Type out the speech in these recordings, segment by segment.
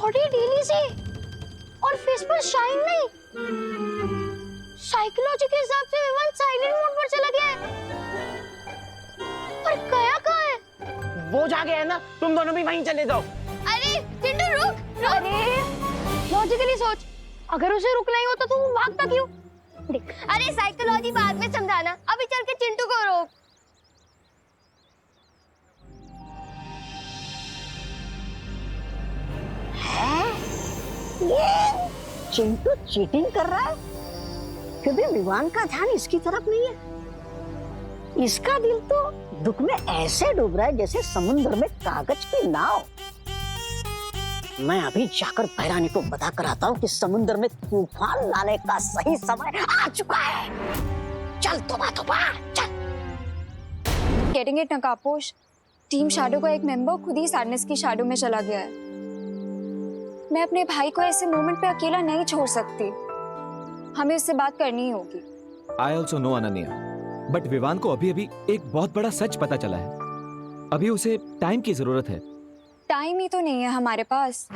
Body ढीली सी और face पर शाइन नहीं। साइकोलॉजी के हिसाब से विवान साइलेंट मोड पर चला गया है। पर गया कहाँ है? वो जा गया है ना, तुम दोनों भी वहीं चले जाओ। अरे चिंटू रुक। अरे लॉजिकली सोच, अगर उसे रुकना ही होता तो वो भागता क्यों? अरे साइकोलॉजी बाद में समझाना, अभी चल के चिंटू को रोक। ये चिंटू चीटिंग कर रहा है क्योंकि विवान का ध्यान इसकी तरफ नहीं है। इसका दिल तो दुख में ऐसे डूब रहा है जैसे समुद्र में कागज की नाव। मैं अभी जाकर भैरानी को बता कर आता हूँ कि समुद्र में तूफान लाने का सही समय आ चुका है। चल तोबा चल। गेटिंग इट नकाबपोश, टीम शैडो का एक मेंबर खुद ही सैडनेस की शैडो में चला गया है। मैं अपने भाई को ऐसे मोमेंट पे अकेला नहीं छोड़ सकती, हमें उससे बात करनी ही होगी। I also know Ananya, but Vivaan को अभी अभी एक बहुत बड़ा सच पता चला है। अभी उसे टाइम की जरूरत है। टाइम ही तो नहीं है हमारे पास।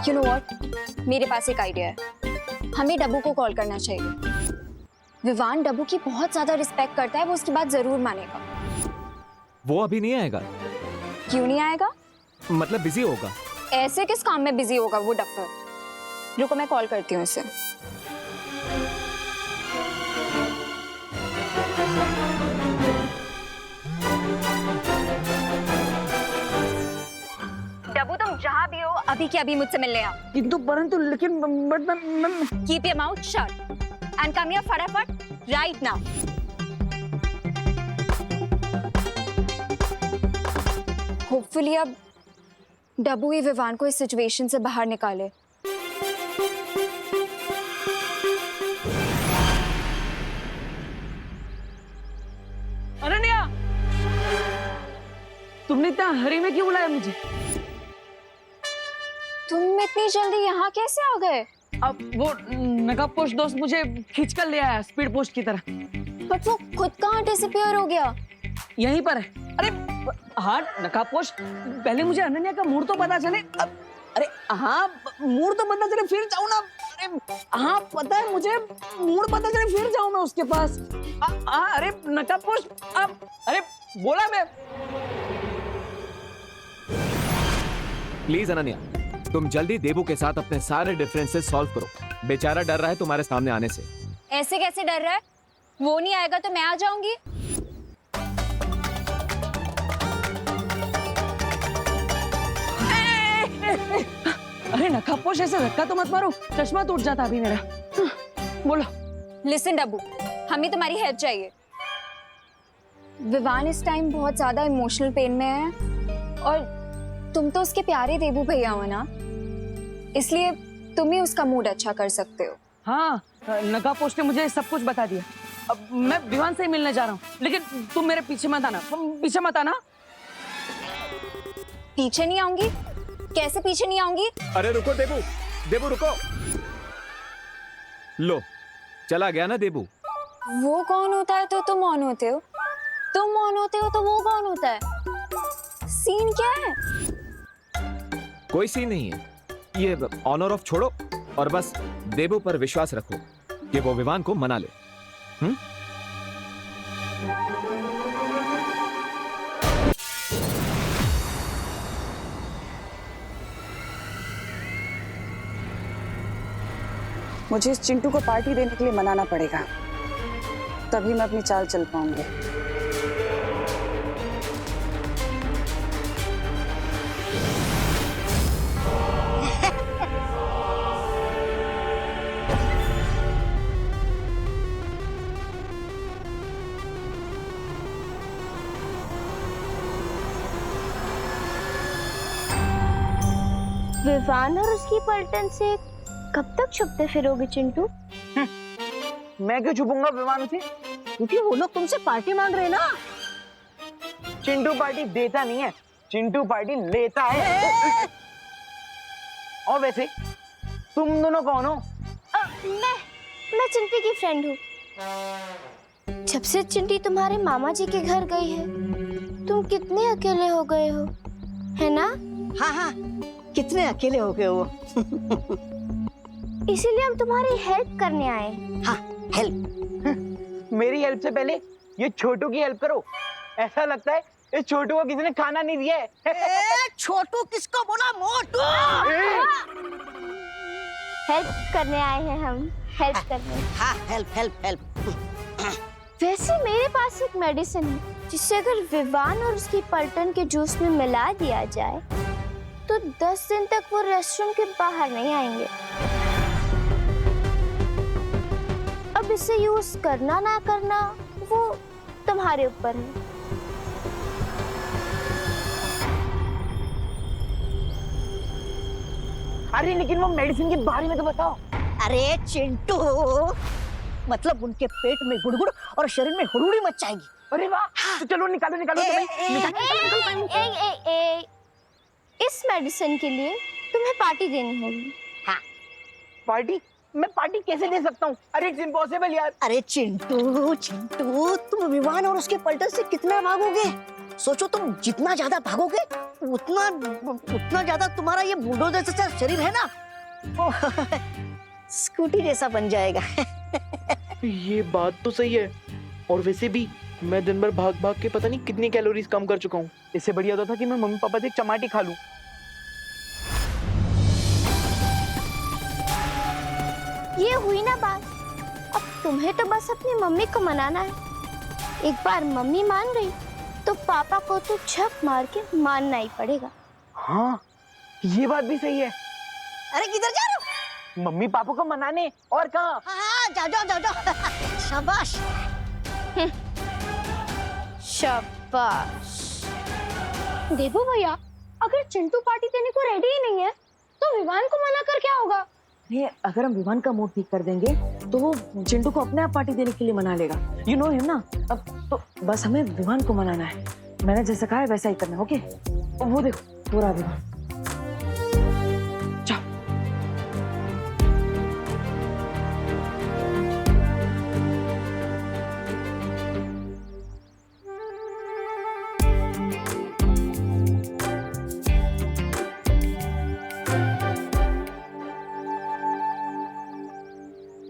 You know what? मेरे पास एक आइडिया है। हमें डब्बू को कॉल करना चाहिए। विवान डब्बू की बहुत ज्यादा रिस्पेक्ट करता है, वो उसकी बात जरूर मानेगा। वो अभी नहीं आएगा। क्यों नहीं आएगा? मतलब बिजी होगा। ऐसे किस काम में बिजी होगा वो डफर? रुको मैं कॉल करती हूँ उसे। डब्बू तुम जहाँ भी हो अभी के अभी मुझसे मिलने आओ। किंतु परंतु लेकिन Keep your mouth shut and come here फटाफट right now. होपफुली अब डब्बू ही विवान को इस सिचुएशन से बाहर निकाले। अनन्या, तुमने इतना हरी में क्यों बुलाया मुझे? तुम इतनी जल्दी यहाँ कैसे आ गए? अब वो नकाबपोश दोस्त मुझे खींच कर ले आया स्पीड पोस्ट की तरह। बट वो खुद कहाँ डिसअपीयर हो गया? यहीं पर है। अरे हाँ नकाबपोश, पहले मुझे अनन्या का मूड तो पता चले। अरे हाँ मूड तो पता चले फिर जाऊँ ना। अरे हाँ पता है मुझे, मूड पता चले फिर जाऊँ मैं उसके पास। अरे नकाबपोश, अरे बोला मैं। प्लीज अनन्या, तुम जल्दी देबू के साथ अपने सारे डिफरेंसेस सॉल्व करो। बेचारा डर रहा है तुम्हारे सामने आने से। ऐसे कैसे डर रहा है? वो नहीं आएगा तो मैं आ जाऊंगी। अरे नकाबपोश ऐसे धक्का तो मत मारो, चश्मा टूट जाता अभी मेरा। बोलो। लिसन डब्बू, हमें तुम्हारी हेल्प चाहिए। विवान इस टाइम बहुत ज्यादा इमोशनल पेन में है और तुम तो उसके प्यारे देबू भैया हो ना, इसलिए तुम ही उसका मूड अच्छा कर सकते हो। हाँ नकाबपोश ने मुझे सब कुछ बता दिया। अब मैं विवान से ही मिलने जा रहा हूँ, लेकिन तुम मेरे पीछे मत आना। पीछे मत आना। पीछे नहीं आऊंगी? कैसे पीछे नहीं आऊंगी? अरे रुको देबू, देबू रुको। लो चला गया ना देबू। वो कौन होता है तो तुम ऑन होते हो, तुम ऑन होते हो तो वो कौन होता है? सीन क्या है? कोई सीन नहीं है, ये ऑनर ऑफ छोड़ो और बस देबू पर विश्वास रखो कि वो विवान को मना ले। मुझे इस चिंटू को पार्टी देने के लिए मनाना पड़ेगा, तभी मैं अपनी चाल चल पाऊंगी। विवान और उसकी पलटन से कब तक छुपते फिरोगे चिंटू? मैं क्यों छुपूंगा विवान से? क्योंकि वो लोग तुमसे पार्टी मांग रहे हैं ना। चिंटू पार्टी देता नहीं है, चिंटू पार्टी लेता है। और वैसे तुम दोनों कौन हो? मैं चिंटी की फ्रेंड हूँ। जब से चिंटी तुम्हारे मामा जी के घर गई है, तुम कितने अकेले हो गए हो। है ना? हाँ हाँ, कितने अकेले हो गए हो। इसीलिए हम तुम्हारी हेल्प करने आए। हाँ, हेल्प। मेरी हेल्प से पहले ये छोटू की हेल्प करो। ऐसा लगता है इस छोटू को किसी ने खाना नहीं दिया है। छोटू किसको बोला? मोटू। हेल्प करने आए हैं हम, हेल्प करने। हाँ, हेल्प हेल्प हेल्प। वैसे मेरे पास एक मेडिसिन है जिसे अगर विवान और उसकी पलटन के जूस में मिला दिया जाए तो 10 दिन तक वो रेस्टरूम के बाहर नहीं आएंगे। अब इसे यूज करना ना करना वो तुम्हारे ऊपर है। अरे लेकिन वो मेडिसिन के बारे में तो बताओ। अरे चिंटू, मतलब उनके पेट में गुड़गुड़ और शरीर में हुड़ुड़ी मच जाएगी। अरे वाह, तो चलो निकालो निकालो तो भाई। इस मेडिसिन के लिए तुम्हें पार्टी देनी होगी। पार्टी? मैं पार्टी कैसे दे सकता हूँ? अरे इट्स इम्पॉसिबल यार। अरे चिंटू चिंटू, तुम विवान और उसके पलटन से कितना भागोगे? सोचो, तुम जितना ज्यादा भागोगे उतना ज्यादा तुम्हारा ये बुलडोजर जैसा शरीर है ना, वो स्कूटी जैसा बन जाएगा। ये बात तो सही है। और वैसे भी मैं दिन भर भाग भाग के पता नहीं कितनी कैलोरीज कम कर चुका हूँ। इससे बढ़िया होता था कि मैं मम्मी पापा से एक चमाटी खा लूं। ये हुई ना बात। अब तुम्हें तो बस अपनी मम्मी को मनाना है। एक बार मम्मी मान गई तो पापा को तो झक मार के मानना ही पड़ेगा। हाँ, ये बात भी सही है। अरे किधर जा रहे हो? मम्मी पापा को मनाने। और कहाँ? हाँ, जाओ। शाबाश। शाबाश। देखो भैया, अगर चिंटू पार्टी देने को रेडी ही नहीं है तो विवान को मना कर क्या होगा? ये अगर हम विवान का मूड ठीक कर देंगे तो वो चिंटू को अपने आप पार्टी देने के लिए मना लेगा। यू नो हिम ना। अब तो बस हमें विवान को मनाना है। मैंने जैसा कहा है वैसा ही करना है। ओके? वो देखो पूरा विवान। जाओ।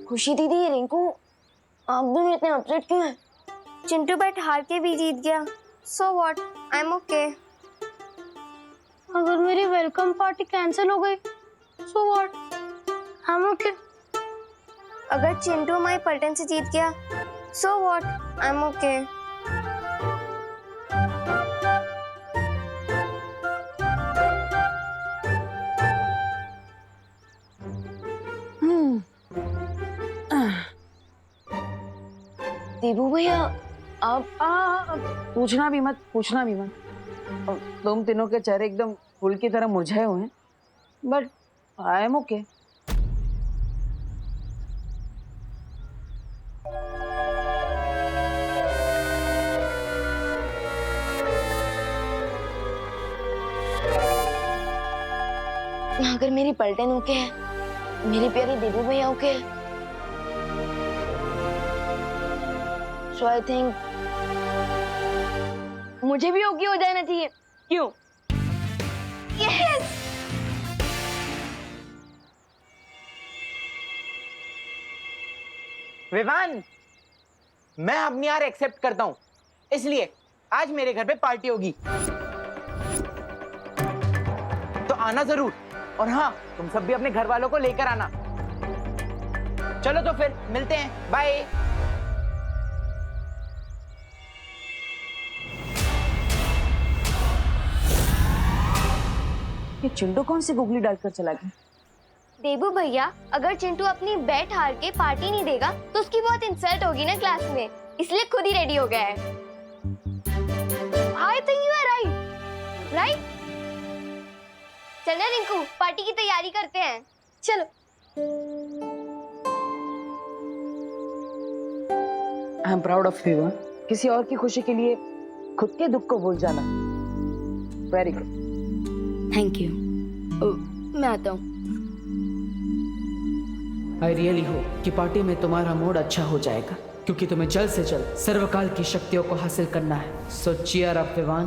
खुशी दीदी, रिंकू आप दोनों इतने अपसेट क्यों हैं? चिंटू बैट हार के भी जीत गया। So what, I am okay. अगर मेरी वेलकम पार्टी कैंसिल हो गई so what, I am okay. अगर चिंटू हमारी पलटन से जीत गया so what, I am okay. Debu भैया, आप पूछना भी मत। तुम तीनों के चेहरे एकदम फूल की तरह मुरझाए हुए हैं, बट आई एम ओके। अगर मेरी पलटन ओके है, मेरी प्यारी देबू भैया ओके है, सो आई थिंक मुझे भी ओके हो जाना चाहिए। क्यों? यस। विवान, मैं अपनी हार एक्सेप्ट करता हूँ, इसलिए आज मेरे घर पे पार्टी होगी, तो आना जरूर। और हाँ, तुम सब भी अपने घर वालों को लेकर आना। चलो तो फिर मिलते हैं, बाय। ये चिंटू कौन सी गुगली डालकर चला गया? देबू भैया, अगर चिंटू अपनी बैट हार के पार्टी नहीं देगा तो उसकी बहुत इंसल्ट होगी ना क्लास में, इसलिए खुद ही रेडी हो गया है। I think you are right, right? चलना रिंकू, पार्टी की तैयारी करते हैं। चलो। I am proud of you. किसी और की खुशी के लिए खुद के दुख को भूल जाना, वेरी गुड। Thank you. मैं आता हूँ। आई रियली होप कि पार्टी में तुम्हारा मूड अच्छा हो जाएगा, क्योंकि तुम्हें जल्द से जल्द सर्वकाल की शक्तियों को हासिल करना है। सो चीयर अप विवान।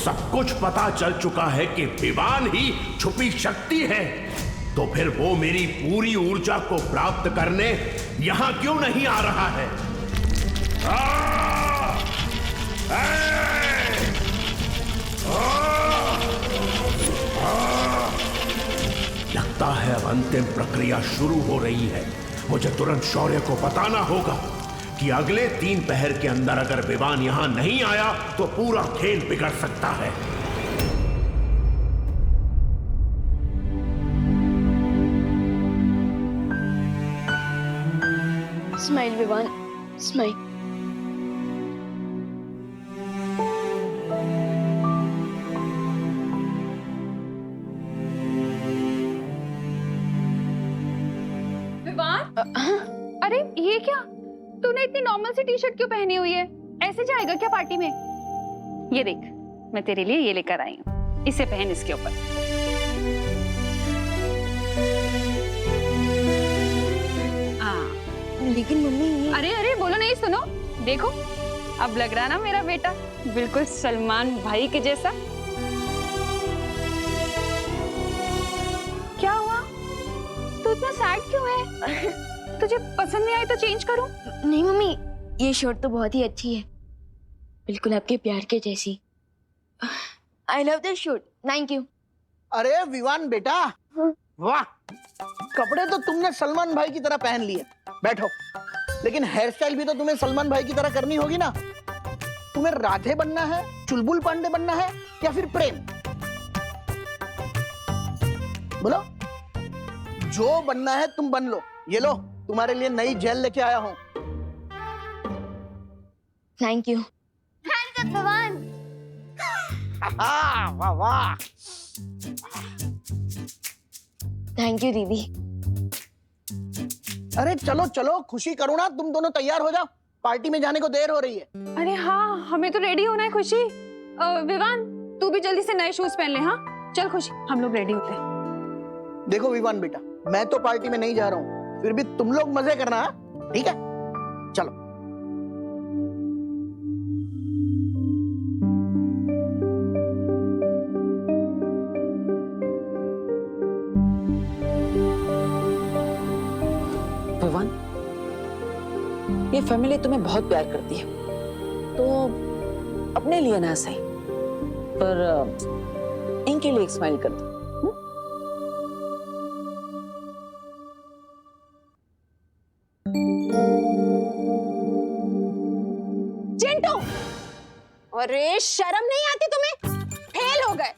सब कुछ पता चल चुका है कि विवान ही छुपी शक्ति है, तो फिर वो मेरी पूरी ऊर्जा को प्राप्त करने यहां क्यों नहीं आ रहा है? लगता है अब अंतिम प्रक्रिया शुरू हो रही है। मुझे तुरंत शौर्य को बताना होगा कि अगले 3 पहर के अंदर अगर विवान यहां नहीं आया तो पूरा खेल बिगड़ सकता है। Smile Vivaan, smile. अरे ये क्या, तूने इतनी नॉर्मल सी टी शर्ट क्यों पहनी हुई है? ऐसे जाएगा क्या पार्टी में? ये देख, मैं तेरे लिए ये लेकर आई हूँ, इसे पहन इसके ऊपर। लेकिन मम्मी ये... अरे अरे बोलो नहीं, सुनो, देखो अब लग रहा ना मेरा बेटा बिल्कुल सलमान भाई के जैसा। क्या हुआ, तू इतना सैड क्यों है? तुझे पसंद नहीं आई तो चेंज करूं? नहीं मम्मी, ये शर्ट तो बहुत ही अच्छी है, बिल्कुल आपके प्यार के जैसी। I love this shirt, thank you. अरे विवान बेटा, वाह, कपड़े तो तुमने सलमान भाई की तरह पहन लिए। बैठो। लेकिन हेयर स्टाइल भी तो तुम्हें सलमान भाई की तरह करनी होगी ना। तुम्हें राधे बनना है, चुलबुल पांडे बनना है, या फिर प्रेम? बोलो, जो बनना है तुम बन लो। ये लो, तुम्हारे लिए नई जेल लेके आया हूं। Thank you. थैंक यू भगवान। वाह वाह। थैंक यू दीदी। अरे चलो चलो, खुशी करो ना, तुम दोनों तैयार हो जाओ, पार्टी में जाने को देर हो रही है। अरे हाँ, हमें तो रेडी होना है खुशी। विवान, तू भी जल्दी से नए शूज पहन ले। हाँ चल खुशी, हम लोग रेडी होते हैं। देखो विवान बेटा, मैं तो पार्टी में नहीं जा रहा हूँ, फिर भी तुम लोग मजे करना, ठीक है? चलो। विवान, ये फैमिली तुम्हें बहुत प्यार करती है, तो अपने लिए ना सही पर इनके लिए एक स्माइल कर दो। चिंटू, अरे शर्म नहीं आती तुम्हें? फेल हो गए,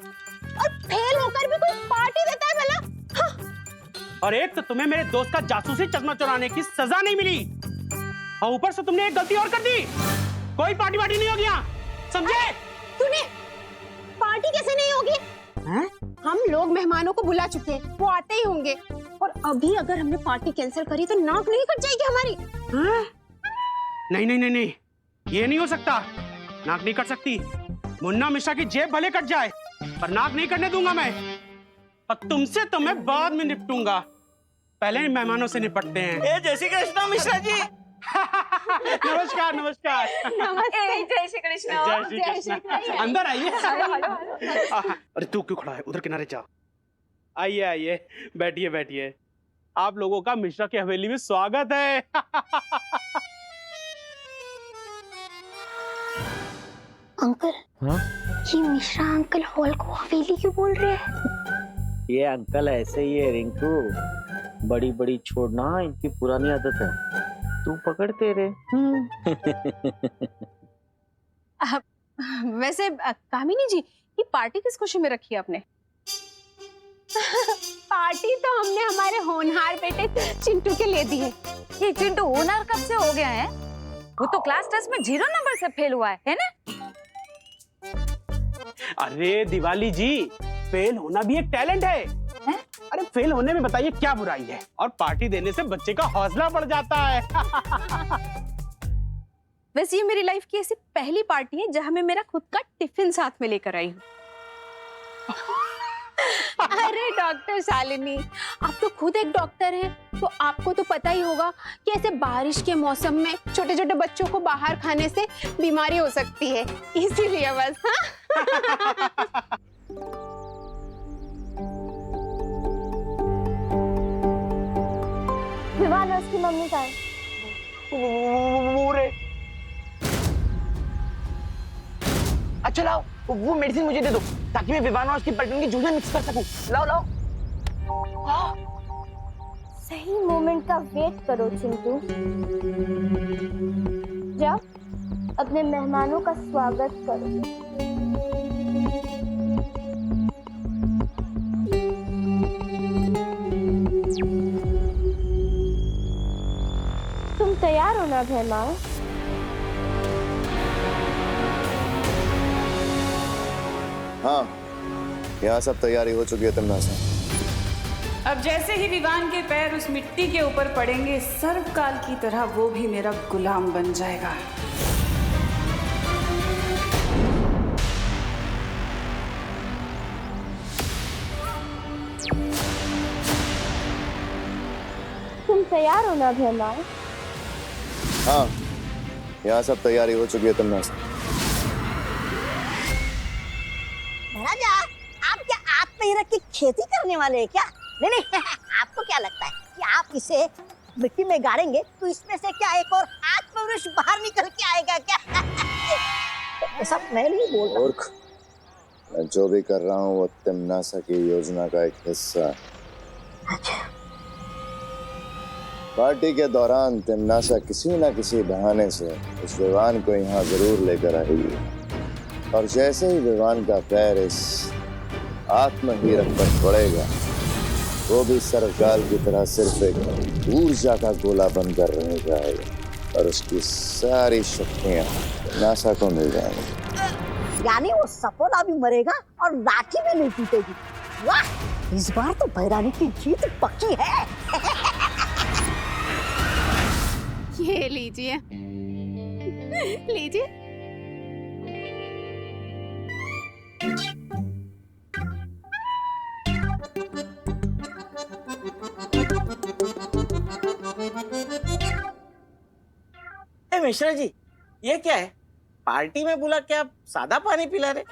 और फेल होकर भी कोई पार्टी देता है भला? हाँ। और एक तो तुम्हें मेरे दोस्त का जासूसी चश्मा चुराने की सजा नहीं मिली, और ऊपर से तुमने एक गलती और कर दी। कोई पार्टी वार्टी नहीं होगी यहाँ, समझे? तूने पार्टी कैसे नहीं होगी? हम लोग मेहमानों को बुला चुके हैं, वो आते ही होंगे, और अभी अगर हमने पार्टी कैंसिल करी तो नाक नहीं कट जाएगी हमारी? नहीं नहीं नहीं नहीं, ये नहीं हो सकता, नाक नहीं कट सकती। मुन्ना मिश्रा की जेब भले कट जाए पर नाक नहीं कटने दूंगा मैं, और तुमसे तो मैं बाद में निपटूंगा, पहले ही मेहमानों से निपटते हैं। जय श्री कृष्ण मिश्रा जी। नमस्कार नमस्कार। नमस्ते, जय श्री कृष्ण। जय श्री कृष्ण। अंदर आइए। अरे तू क्यों खड़ा है, उधर किनारे जा। आइए आइए, बैठिए बैठिए। आप लोगों का मिश्रा की हवेली में स्वागत है। अंकल, हाँ? ये मिश्रा अंकल हॉल को हवेली क्यों बोल रहे हैं? ये अंकल ऐसे ही है रिंकू, बड़ी बड़ी छोड़ना इनकी पुरानी आदत है, तू पकड़ते रे। वैसे कामिनी जी, ये पार्टी किस खुशी में रखी है आपने? पार्टी तो हमने हमारे होनहार बेटे चिंटू के लिए दी है। ये चिंटू होनहार कब से हो गया है? वो तो क्लास टेस्ट में 0 नंबर से फेल हुआ है ना? अरे दिवाली जी, फेल होना भी एक टैलेंट है। अरे फेल होने में बताइए क्या बुराई है, और पार्टी देने से बच्चे का हौसला बढ़ जाता है। वैसे ये मेरी लाइफ की ऐसी पहली पार्टी है जहां मैं मेरा खुद का टिफिन साथ में लेकर आई हूँ। अरे डॉक्टर शालिनी, आप तो खुद एक डॉक्टर हैं, तो आपको तो पता ही होगा कि ऐसे बारिश के मौसम में छोटे छोटे बच्चों को बाहर खाने से बीमारी हो सकती है, इसीलिए बस। हाँ? विवान और उसकी मम्मी का है। वो रे। अच्छा लाओ, वो मेडिसिन मुझे दे दो ताकि मैं विवान और उसकी पलटन की जूझें मिक्स कर सकूं। लाओ लाओ। सही मोमेंट का वेट करो चिंटू। जाओ अपने मेहमानों का स्वागत करो। तुम तैयार हो ना भैमा? हाँ, यहाँ सब तैयारी हो चुकी है तमन्ना। अब जैसे ही विवान के पैर उस मिट्टी के ऊपर पड़ेंगे, सर्वकाल की तरह वो भी मेरा गुलाम बन जाएगा। तुम तैयार हो ना भैमा? हाँ, यहाँ सब तैयारी हो चुकी है तमन्ना। महाराजा, आप क्या आग पे ही रख के खेती करने वाले हैं क्या? नहीं नहीं, आपको क्या लगता है कि आप इसे मिट्टी में गाड़ेंगे तो इसमें से क्या एक और आग पुरुष बाहर निकल के आएगा क्या? ऐसा मैं नहीं बोल रहा। मूर्ख, मैं जो भी कर रहा हूँ वो तिमनासा की योजना का एक हिस्सा है। अच्छा। पार्टी के दौरान तिमनासा किसी न किसी बहाने से उस विवान को यहाँ जरूर लेकर आएगी, और जैसे ही विवान का पैर इस आत्महीरक पर पड़ेगा, वो भी सर्वकाल की तरह सिर्फ एक ऊर्जा का गोला बनकर रह जाएगा और उसकी सारी शक्तियां नासा को मिल जाएंगी। यानी वो सपोला भी मरेगा और लाठी भी नहीं टूटेगी। वाह, इस बार तो भैरानी की जीत पक्की है। ये लीजिए, लीजिए। मिश्रा जी, ये क्या है? पार्टी में बुला के आप सादा पानी पिला रहे?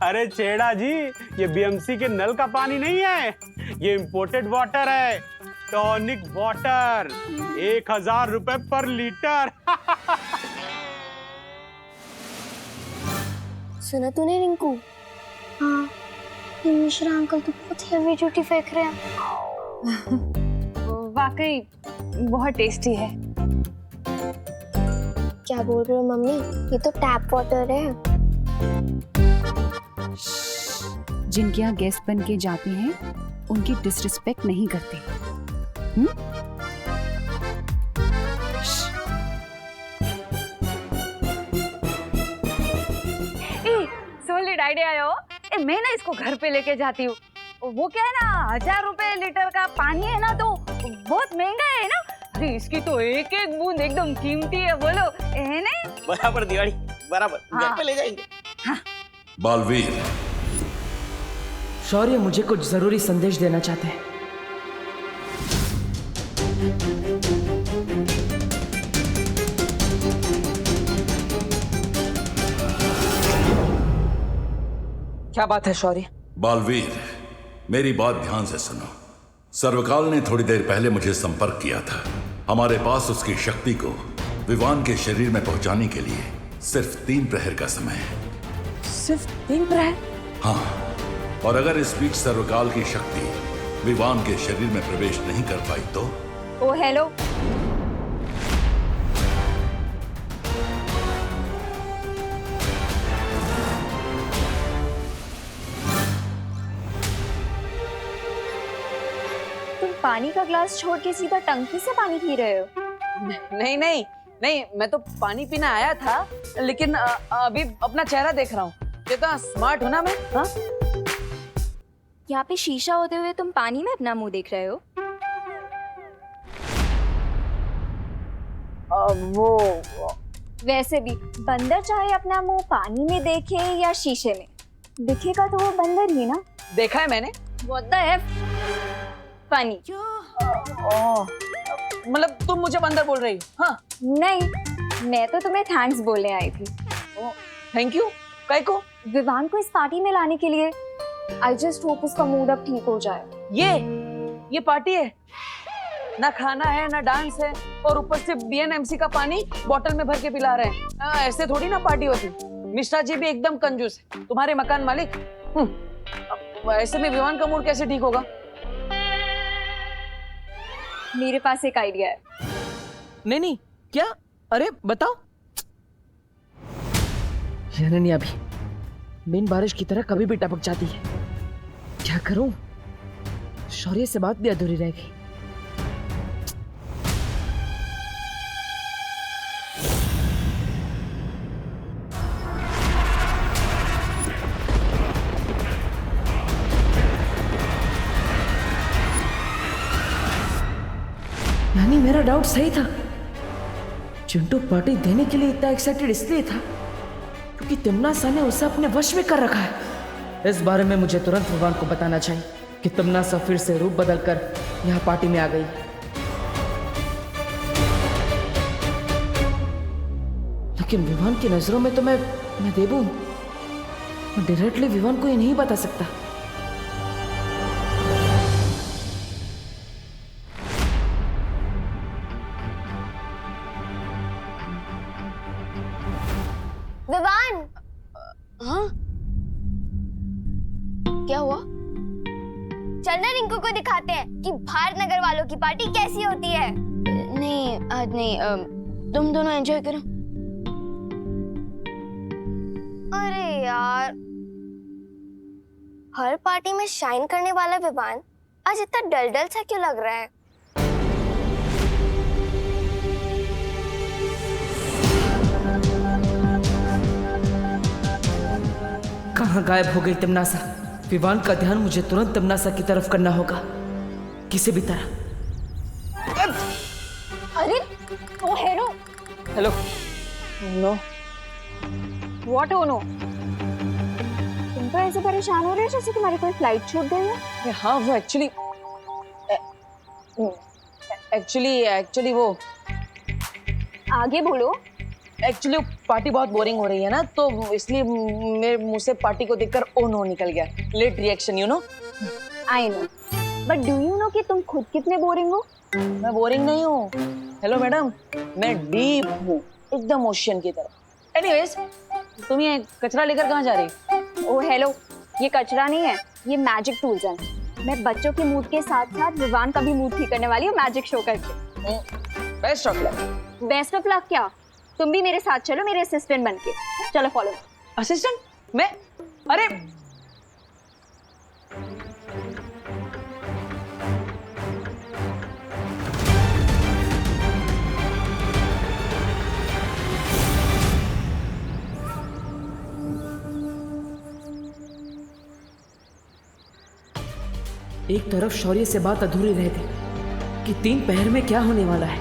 अरे छेड़ा जी, ये बीएमसी के नल का पानी नहीं है, ये इंपोर्टेड वाटर है, टॉनिक वाटर। 1000 रुपए पर लीटर। सुना तूने रिंकू? हाँ, ये मिश्रा अंकल तो बहुत हेवी ड्यूटी फेंक रहे हैं। वाकई बहुत टेस्टी है। क्या बोल रहे हो मम्मी? ये तो टैप वाटर है। जिनके यहाँ गेस्ट बन के जाते हैं उनकी डिसरिस्पेक्ट नहीं करते। सॉलिड आइडिया है वो। मैं ना इसको घर पे लेके जाती हूँ। वो क्या है ना, 1000 रुपए लीटर का पानी है ना, तो बहुत महंगा है ना। अरे इसकी तो एक एक बूंद एकदम कीमती है, बोलो है ना? बराबर दिवाली, बराबर। हाँ। घर पे ले जाएंगे। हाँ। बालवीर, शौर्य मुझे कुछ जरूरी संदेश देना चाहते हैं। क्या बात है शौर्य? बालवीर, मेरी बात ध्यान से सुनो। सर्वकाल ने थोड़ी देर पहले मुझे संपर्क किया था। हमारे पास उसकी शक्ति को विवान के शरीर में पहुंचाने के लिए सिर्फ 3 प्रहर का समय है। सिर्फ 3 प्रहर? हाँ, और अगर इस बीच सर्वकाल की शक्ति विवान के शरीर में प्रवेश नहीं कर पाई तो? ओ हेलो, तुम पानी का ग्लास छोड़ के सीधा टंकी से पानी पी रहे हो? नहीं नहीं नहीं, मैं तो पानी पीने आया था, लेकिन अभी अपना चेहरा देख रहा हूँ। कितना स्मार्ट हूँ ना मैं। हाँ, यहाँ पे शीशा होते हुए तुम पानी में अपना मुंह देख रहे हो? वो वैसे भी बंदर चाहे अपना मुंह पानी में देखे या शीशे में, दिखेगा तो वो बंदर ही ना। देखा है मैंने। What the F? पानी। मतलब तुम मुझे बंदर बोल रही हो? हाँ। नहीं, मैं तो तुम्हें थैंक्स बोलने आई थी। Thank you. काय को? विवान को इस पार्टी में लाने के लिए। आई जस्ट होप उसका मूड अब ठीक हो जाए। ये पार्टी है ना, खाना है ना डांस है, और ऊपर से BNMC का पानी बोतल में भर के पिला रहे हैं। ऐसे थोड़ी ना पार्टी होती। मिश्रा जी भी एकदम कंजूस है, तुम्हारे मकान मालिक। ऐसे में विवान का मूड कैसे ठीक होगा? मेरे पास एक आइडिया है। नहीं, क्या? अरे बताओ। ये अनन्या भी बिन बारिश की तरह कभी भी टपक जाती है। क्या करूं? शौर्य से बात भी अधूरी रह गई। यानी मेरा डाउट सही था। चिंटू पार्टी देने के लिए इतना एक्साइटेड इसलिए था क्योंकि तिमनासा ने उसे अपने वश में कर रखा है। इस बारे में मुझे तुरंत विवान को बताना चाहिए कि तिमनासा फिर से रूप बदलकर यहाँ पार्टी में आ गई। लेकिन विवान की नजरों में तो मैं देबू हूं। मैं डायरेक्टली विवान को ये नहीं बता सकता। विवान, हाँ क्या हुआ? चलना रिंकू को दिखाते हैं कि भारत नगर वालों की पार्टी कैसी होती है। नहीं आज नहीं, तुम दोनों एंजॉय करो। अरे यार, हर पार्टी में शाइन करने वाला विवान आज इतना डल सा क्यों लग रहा है? कहाँ गायब हो गई तिमनासा? विवान का ध्यान मुझे तुरंत तिमनासा की तरफ करना होगा, किसी भी तरह। अरे oh hero. Hello. No. What oh no? तुम तो ऐसे परेशान हो रहे हो जैसे तुम्हारी कोई फ्लाइट छूट गई है। हाँ वो एक्चुअली वो आगे बोलो। एक्चुअली पार्टी बहुत बोरिंग हो रही है ना, तो इसलिए मेरे मुंह से पार्टी को देखकर ओ नो निकल गया। Late reaction, you know. I know, but do you know कि तुम खुद कितने बोरिंग हो? मैं बोरिंग नहीं हूँ। हेलो मैडम, मैं डीप हूँ, एकदम ओशियन की तरह। एनीवेज, तुम ये कचरा लेकर कहाँ जा रही? ओ हेलो, ये कचरा नहीं है, ये मैजिक टूल्स हैं। मैं बच्चों के मूड के साथ साथ विवान का भी मूड ठीक करने वाली हूँ मैजिक शो करके। Best of luck. Best of luck क्या? तुम भी मेरे साथ चलो, मेरे असिस्टेंट बनके। चलो फॉलो। असिस्टेंट? मैं? अरे एक तरफ शौर्य से बात अधूरी रह गई कि 3 पहर में क्या होने वाला है,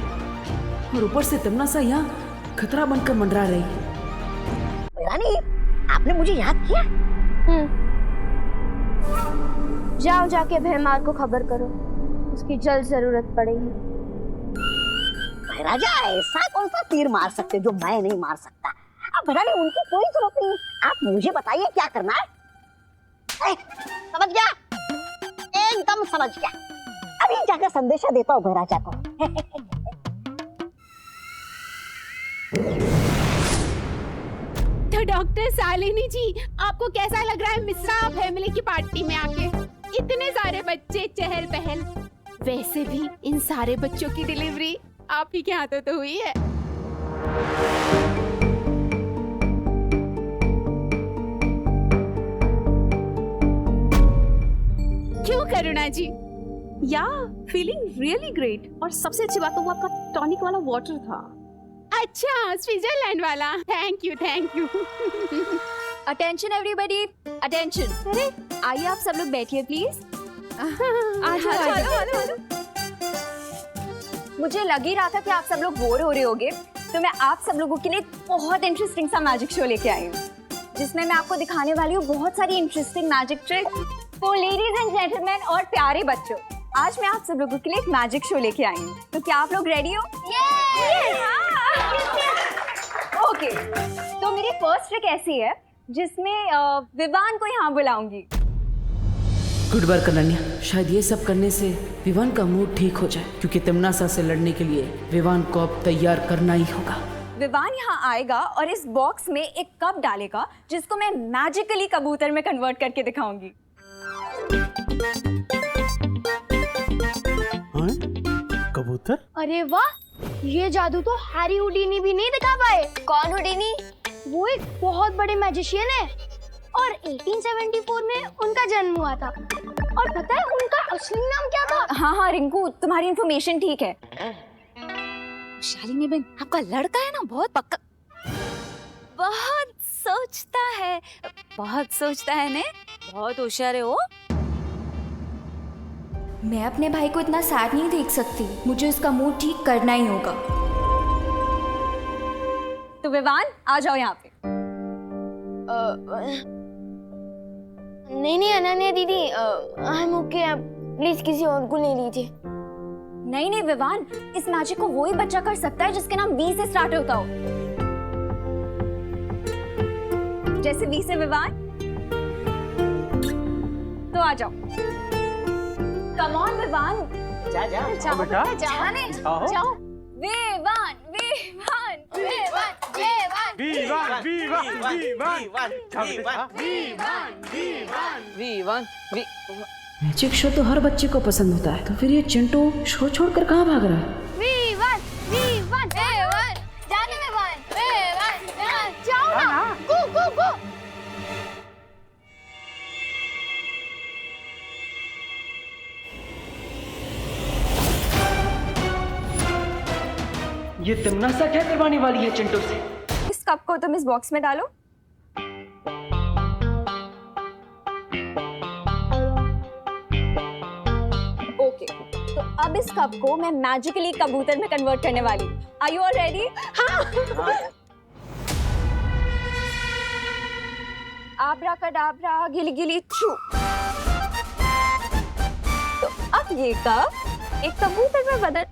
और ऊपर से तिमनासा यहाँ खतरा बनकर मंडरा रही है। रानी, आपने मुझे याद किया? जाओ जाके भैमार को खबर करो, उसकी जल्द जरूरत पड़ेगी। राजा ऐसा कौन सा तीर मार सकते जो मैं नहीं मार सकता? अब रानी उनकी कोई जरूरत नहीं, आप मुझे बताइए क्या करना है। समझ गया? एकदम समझ गया। अभी जाकर संदेशा देता हूँ भैराजा को। तो डॉक्टर शालिनी जी, आपको कैसा लग रहा है मिश्रा फैमिली की पार्टी में आके? इतने सारे बच्चे, चहल पहल। वैसे भी इन सारे बच्चों की डिलीवरी आप ही के हाथों तो हुई है। क्यों करुणा जी? या फीलिंग रियली ग्रेट, और सबसे अच्छी बात तो वो आपका टॉनिक वाला वाटर था। अच्छा, स्विट्जरलैंड वाला। Thank you, thank you. Attention everybody, attention. अरे आइए आप सब लोग बैठिए प्लीज। मुझे लग ही रहा था कि आप सब लोग बोर हो रहे होगे, तो मैं आप सब लोगों के लिए बहुत इंटरेस्टिंग सा मैजिक शो लेके आई हूँ, जिसमें मैं आपको दिखाने वाली हूँ बहुत सारी interesting magic trick for ladies and gentleman और प्यारे बच्चों। आज मैं आप सब लोगों के लिए एक मैजिक शो लेके आई हूँ, तो क्या आप लोग रेडी हो? ओके, तो मेरी फर्स्ट ट्रिक ऐसी है जिसमें विवान को यहाँ बुलाऊंगी। Good work Ananya. शायद ये सब करने से विवान का मूड ठीक हो जाए, क्योंकि तिमनासा से लड़ने के लिए विवान को अब तैयार करना ही होगा। विवान यहाँ आएगा और इस बॉक्स में एक कप डालेगा जिसको मैं मैजिकली कबूतर में कन्वर्ट करके दिखाऊंगी। कबूतर? अरे वाह, ये जादू तो हैरी हुडीनी भी नहीं दिखा पाए। कौन हुडीनी? वो एक बहुत बड़े मैजिशियन है और 1874 में उनका जन्म हुआ था। और पता है उनका असली नाम क्या था? हाँ रिंकू, तुम्हारी इन्फॉर्मेशन ठीक है। शालिनी बहन, आपका लड़का है ना बहुत पक्का, बहुत सोचता है ने, बहुत होशियार है वो। मैं अपने भाई को इतना सैड नहीं देख सकती, मुझे उसका मूड ठीक करना ही होगा। तो विवान आ जाओ यहाँ पे। नहीं अनन्या दीदी, हम ओके, आप प्लीज किसी और को ले लीजिए। नहीं विवान, इस मैजिक को वो ही बच्चा कर सकता है जिसके नाम वी से स्टार्ट होता हो। जैसे वी से विवान। तो आ जाओ। Come on Vivaan. जाओ बेटा। जाओ। विवान। मैजिक शो तो हर बच्चे को पसंद होता है, तो फिर ये चिंटू शो छोड़कर कहाँ भाग रहा है? जाओ ना, गो। ये तिमनासा क्या करवाने वाली है चिंटू से? इस कप को तुम इस बॉक्स में डालो। ओके, तो अब इस कप को मैं मैजिकली कबूतर में कन्वर्ट करने वाली हूँ। Are you all ready? Abracadabra गिली गिली छू। तो अब ये कप एक कबूतर में बदल।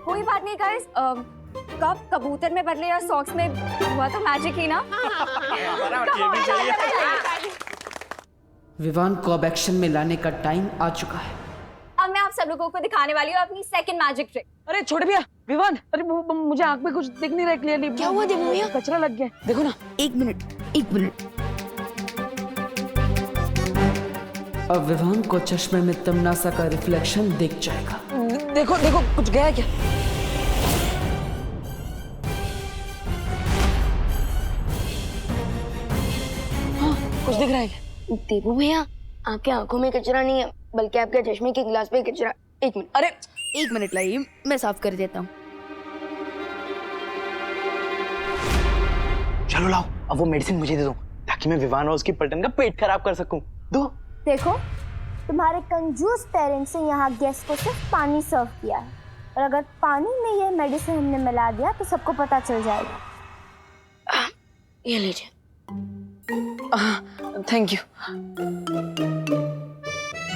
कोई बात नहीं गाइस, कब कबूतर में बदले या सॉक्स में हुआ तो मैजिक ही ना। विवान को अब एक्शन में लाने का टाइम आ चुका है। अब मैं आप सब लोगों को दिखाने वाली हूँ अपनी सेकंड मैजिक ट्रिक। अरे छोड़ भैया, विवान, अरे मुझे आंख में कुछ दिख नहीं रहा क्लियरली। क्या हुआ देवू भैया? कचरा लग गया, देखो ना। एक मिनट। अब विवान को चश्मे में तिमनासा का रिफ्लेक्शन दिख जाएगा। देखो कुछ गया क्या? हाँ, कुछ दिख रहा है क्या? देवू भैया, आपके आंखों में कचरा नहीं है, बल्कि आपके चश्मे के गिलास पे कचरा। एक मिनट, अरे एक मिनट लाइए, मैं साफ कर देता हूँ। चलो लाओ, अब वो मेडिसिन मुझे दे दो ताकि मैं विवान और उसकी पलटन का पेट खराब कर सकूं। दो। देखो, तुम्हारे कंजूस पेरेंट्स ने यहाँ गेस्ट को सिर्फ पानी सर्व किया है, और अगर पानी में ये मेडिसिन हमने मिला दिया तो सबको पता चल जाएगा। ये लीजिए। Thank you.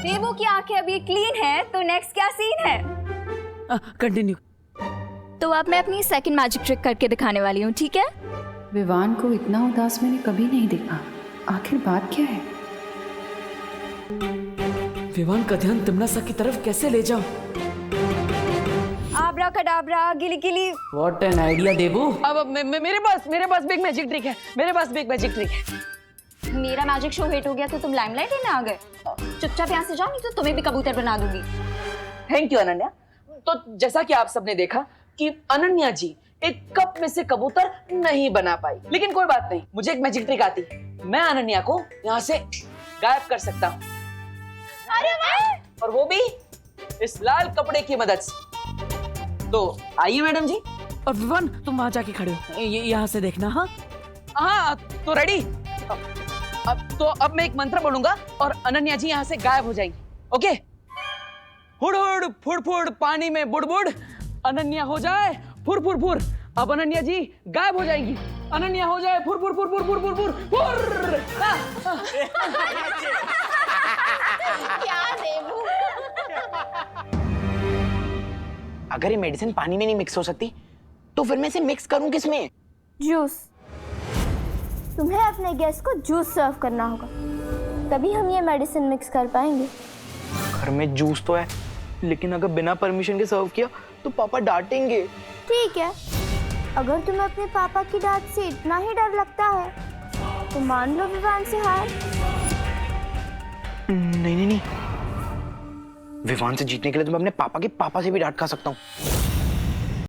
देवू की आंखें अभी क्लीन है, तो नेक्स्ट क्या सीन है? कंटिन्यू। तो अब मैं अपनी सेकंड मैजिक ट्रिक करके दिखाने वाली हूँ, ठीक है? विवान को इतना उदास मैंने कभी नहीं देखा। आखिर बात क्या है? विवान का ध्यान तिमनासा की तरफ कैसे ले जाऊं? आब्राकडाब्रा गिली गिली। What an idea देवू। अब मेरे पास भी एक मैजिक ट्रिक है। मेरा मैजिक शो हिट हो गया तो तुम लाइमलाइट लेने आ गए। चुपचाप यहाँ से जाओ, नहीं तो तुम्हें भी कबूतर बना दूंगी। Thank you Ananya. तो जैसा कि आप सबने देखा कि अनन्या जी एक कप में से कबूतर नहीं बना पाई, लेकिन कोई बात नहीं, मुझे एक मैजिक ट्रिक आती है। मैं अनन्या को यहाँ से गायब कर सकता हूँ। अरे वाह! और वो भी इस लाल कपड़े की मदद से। तो आइए मैडम जी। और विवान, तुम वहां जाके खड़े हो, यहाँ से देखना। हाँ, तो रेडी। अब मैं एक मंत्र बोलूंगा और अनन्या जी यहाँ से गायब हो जाएंगी। ओके? हुड़ हुड़ फुड़ फुड़ पानी में बुड़ बुड़, अनन्या हो जाए फुर फुर फुर। अब अनन्या जी गायब हो जाएंगी। अनन्या हो जाए फुर फुर फुर फुर फुर फुर फुर फुर। क्या देबू? अगर ये मेडिसिन पानी में नहीं मिक्स हो सकती तो फिर मैं इसे मिक्स करूं किसमें? जूस। तुम्हें अपने गेस्ट को जूस सर्व करना होगा, तभी हम ये मेडिसिन मिक्स कर पाएंगे। घर में जूस तो है, लेकिन अगर बिना परमिशन के सर्व किया तो पापा डांटेंगे। ठीक है, अगर तुम्हें अपने पापा की डांट से इतना ही डर लगता है तो मान लो विवान से हार। नहीं नहीं नहीं, विवान से जीतने के लिए तो मैं अपने पापा के पापा से भी डांट खा सकता हूँ।